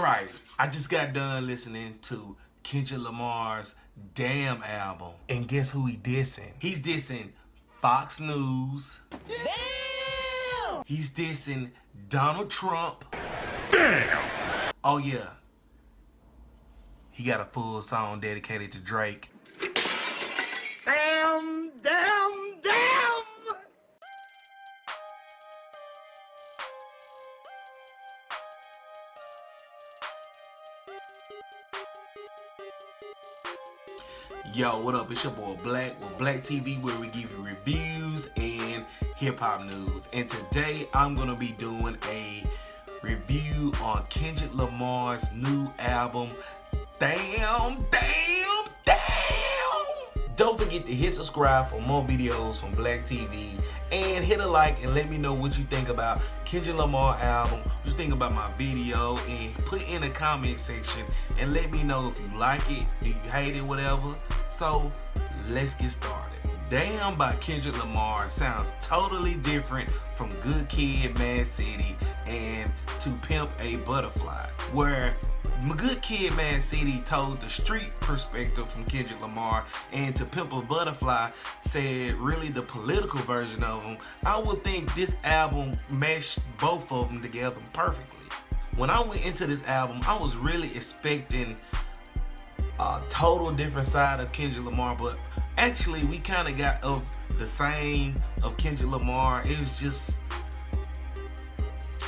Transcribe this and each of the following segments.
Alright, I just got done listening to Kendrick Lamar's Damn album. And guess who he dissing? He's dissing Fox News. Damn! He's dissing Donald Trump. Damn! Oh yeah. He got a full song dedicated to Drake. Damn, damn, damn! Yo, what up? It's your boy Black with Black TV, where we give you reviews and hip-hop news. And today I'm gonna be doing a review on Kendrick Lamar's new album, Damn, Damn, Damn! Don't forget to hit subscribe for more videos from Black TV, and hit a like and let me know what you think about Kendrick Lamar album, what you think about my video, and put in the comment section and let me know if you like it, do you hate it, whatever. So let's get started. Damn by Kendrick Lamar sounds totally different from Good Kid, Mad City, and To Pimp a Butterfly, where Good Kid, Mad City told the street perspective from Kendrick Lamar, and To Pimp a Butterfly said really the political version of him. I would think this album meshed both of them together perfectly. When I went into this album, I was really expecting a total different side of Kendrick Lamar, but actually we kind of got of the same of Kendrick Lamar. It was just,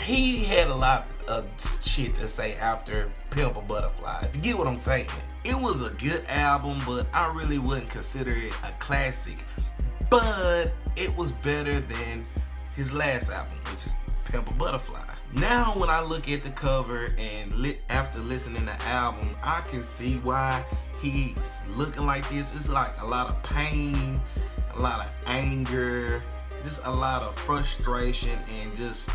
he had a lot of shit to say after Pimp a Butterfly, if you get what I'm saying. It was a good album, but I really wouldn't consider it a classic, but it was better than his last album, which is Pimp a Butterfly. Now when I look at the cover and after listening to the album, I can see why he's looking like this. It's like a lot of pain, a lot of anger, just a lot of frustration, and just,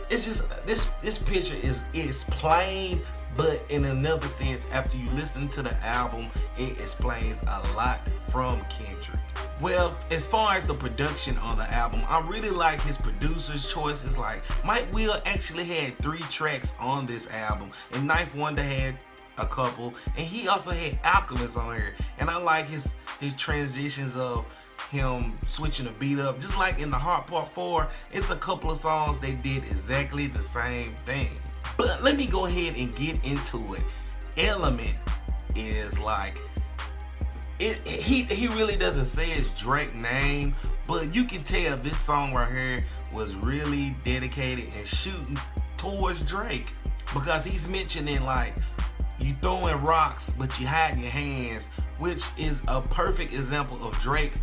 it's just, this picture is plain, but in another sense, after you listen to the album, it explains a lot from Kendrick. Well, as far as the production on the album, I really like his producer's choices. Like, Mike Will actually had 3 tracks on this album, and Knife Wonder had a couple, and he also had Alchemist on here. And I like his transitions of him switching the beat up. Just like in the Heart Part 4, it's a couple of songs they did exactly the same thing. But let me go ahead and get into it. Element is like, he really doesn't say his Drake name, but you can tell this song right here was really dedicated and shooting towards Drake, because he's mentioning like, you throwing rocks but you hiding your hands, which is a perfect example of Drake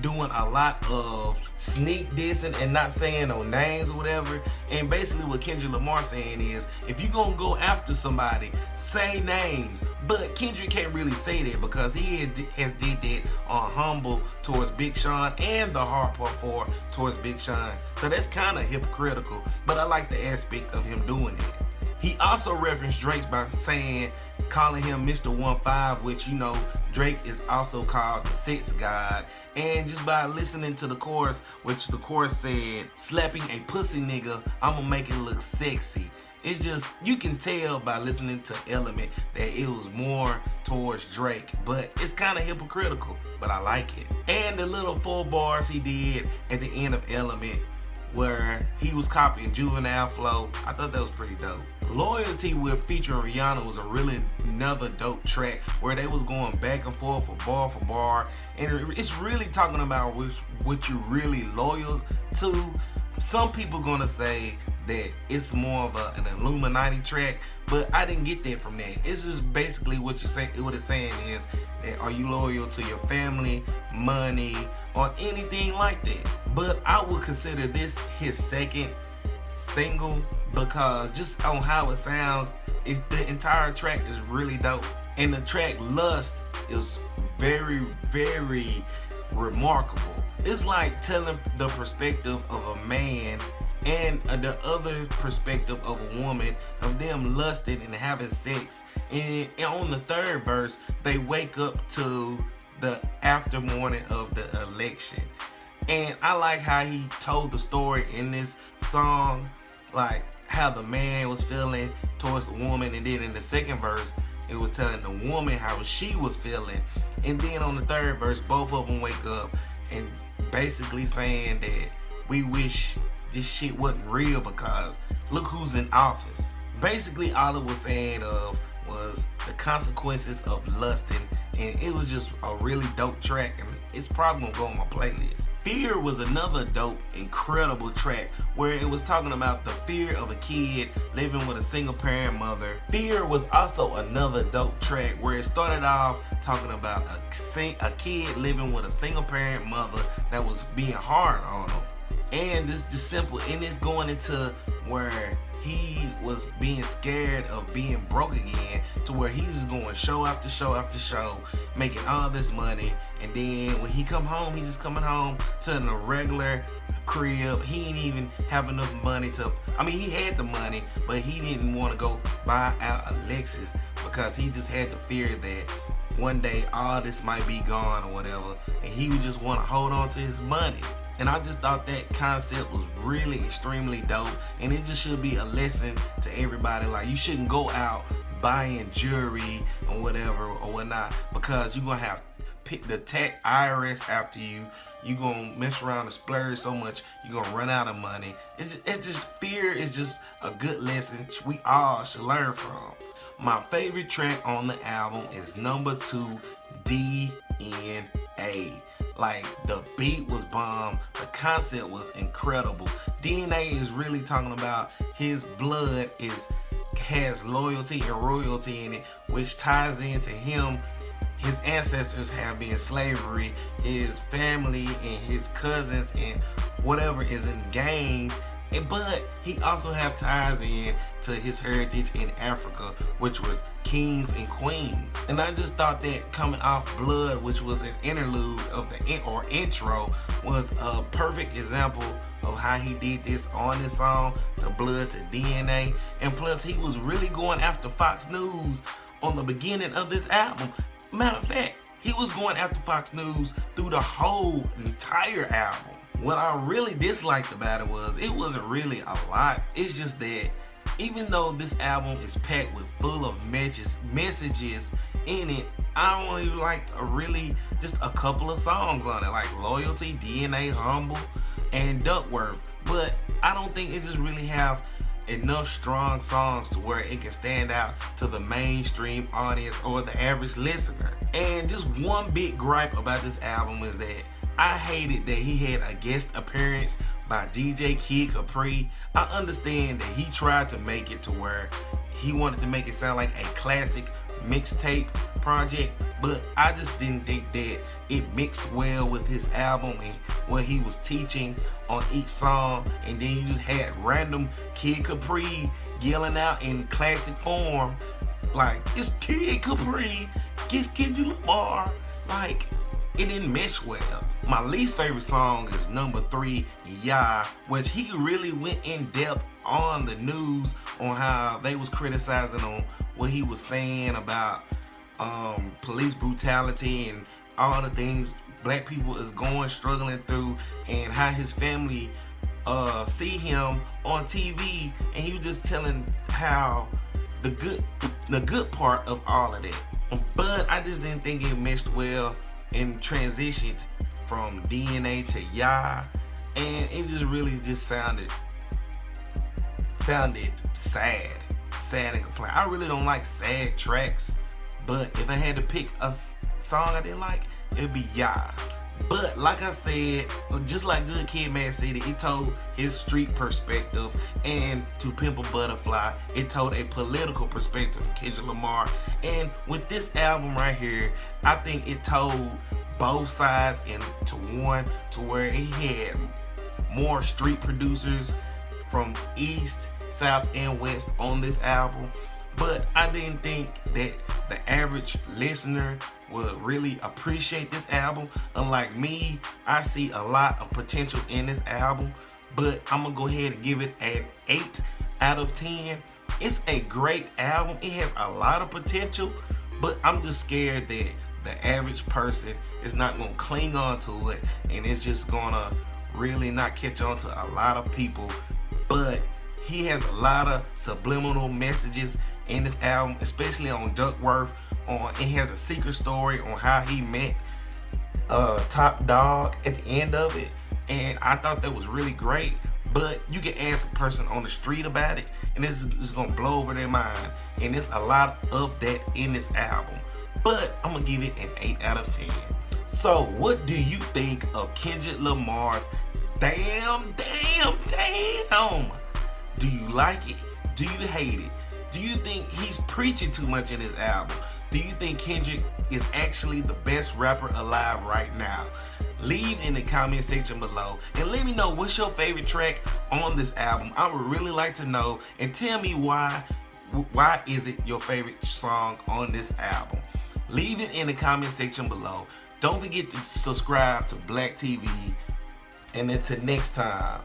doing a lot of sneak dissing and not saying no names or whatever. And basically what Kendrick Lamar saying is, if you gonna go after somebody, say names. But Kendrick can't really say that, because he has did that on Humble towards Big Sean and the Heart Part 4 towards Big Sean. So that's kind of hypocritical, but I like the aspect of him doing it. He also referenced Drake by calling him Mr. 1-5, which, you know, Drake is also called the Sex God. And just by listening to the chorus, which the chorus said, slapping a pussy nigga, I'ma make it look sexy. It's just, you can tell by listening to Element that it was more towards Drake, but it's kind of hypocritical, but I like it. And the little 4 bars he did at the end of Element, where he was copying Juvenile flow, I thought that was pretty dope. Loyalty with featuring Rihanna was another dope track, where they was going back and forth for bar, and it's really talking about what you're really loyal to. Some people gonna say that it's more of an Illuminati track, but I didn't get that from that. It's just basically what it's saying is that, are you loyal to your family, money, or anything like that? But I would consider this his second single, because just on how it sounds, the entire track is really dope. And the track Lust is very, very remarkable. It's like telling the perspective of a man and the other perspective of a woman, of them lusting and having sex. And on the 3rd verse, they wake up to the after morning of the election. And I like how he told the story in this song, like how the man was feeling towards the woman, and then in the second verse, it was telling the woman how she was feeling. And then on the third verse, both of them wake up and basically saying that we wish this shit wasn't real because look who's in office. Basically, all it was saying was the consequences of lusting, and it was just a really dope track, and it's probably gonna go on my playlist. Fear was another dope, incredible track where it was talking about the fear of a kid living with a single parent mother. Fear was also another dope track where it started off talking about a kid living with a single parent mother that was being hard on him. And this just simple, and it's going into where he was being scared of being broke again, to where he's just going show after show after show, making all this money, and then when he come home, he just coming home to a regular crib. He ain't even have enough money to, he had the money, but he didn't want to go buy out a Lexus because he just had the fear that one day all this might be gone or whatever, and he would just want to hold on to his money. And I just thought that concept was really extremely dope, and it just should be a lesson to everybody. Like, you shouldn't go out buying jewelry or whatever or whatnot, because you're gonna have the tech IRS after you. You're gonna mess around and splurge so much you're gonna run out of money. It's just fear is just a good lesson we all should learn from. My favorite track on the album is number 2, DNA. Like, the beat was bomb, the concept was incredible. DNA is really talking about his blood has loyalty and royalty in it, which ties into him. His ancestors have been in slavery, his family and his cousins and whatever is in gangs. But he also have ties in to his heritage in Africa, which was kings and queens. And I just thought that coming off Blood, which was an interlude of the intro, was a perfect example of how he did this on this song, to Blood to DNA. And plus, he was really going after Fox News on the beginning of this album. Matter of fact, he was going after Fox News through the whole entire album. What I really disliked about it was, it wasn't really a lot. It's just that even though this album is packed with full of messages in it, I only like just a couple of songs on it, like Loyalty, DNA, Humble, and Duckworth. But I don't think it just really have enough strong songs to where it can stand out to the mainstream audience or the average listener. And just one big gripe about this album is that I hated that he had a guest appearance by DJ Kid Capri. I understand that he tried to make it to where he wanted to make it sound like a classic mixtape project, but I just didn't think that it mixed well with his album and what he was teaching on each song. And then you just had random Kid Capri yelling out in classic form, like, it's Kid Capri, it's Kendrick Lamar. Like, it didn't mesh well. My least favorite song is number 3, Yeah, which he really went in depth on the news on how they was criticizing on what he was saying about police brutality and all the things black people is struggling through, and how his family see him on TV, and he was just telling how the good part of all of that. But I just didn't think it meshed well and transitioned from DNA to Ya, and it just really just sounded sad and complain. I really don't like sad tracks, but if I had to pick a song I didn't like, it'd be Ya. But like I said, just like Good Kid, Mad City, it told his street perspective, and To Pimp a Butterfly, it told a political perspective of Kendrick Lamar. And with this album right here, I think it told both sides into one, to where it had more street producers from East, South, and West on this album. But I didn't think that the average listener would really appreciate this album. Unlike me, I see a lot of potential in this album, but I'm gonna go ahead and give it an 8 out of 10. It's a great album. It has a lot of potential, but I'm just scared that the average person is not gonna cling on to it, and it's just gonna really not catch on to a lot of people. But He has a lot of subliminal messages in this album, especially on Duckworth. It has a secret story on how he met Top Dog at the end of it, and I thought that was really great. But you can ask a person on the street about it, and this is gonna blow over their mind. And there's a lot of that in this album. But I'm gonna give it an 8 out of 10. So what do you think of Kendrick Lamar's Damn? Do you like it? Do you hate it? Do you think he's preaching too much in his album? Do you think Kendrick is actually the best rapper alive right now? Leave in the comment section below and let me know what's your favorite track on this album. I would really like to know, and tell me why is it your favorite song on this album. Leave it in the comment section below. Don't forget to subscribe to Black TV. And until next time,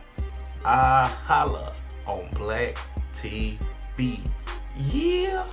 I holla on Black TV. Yeah.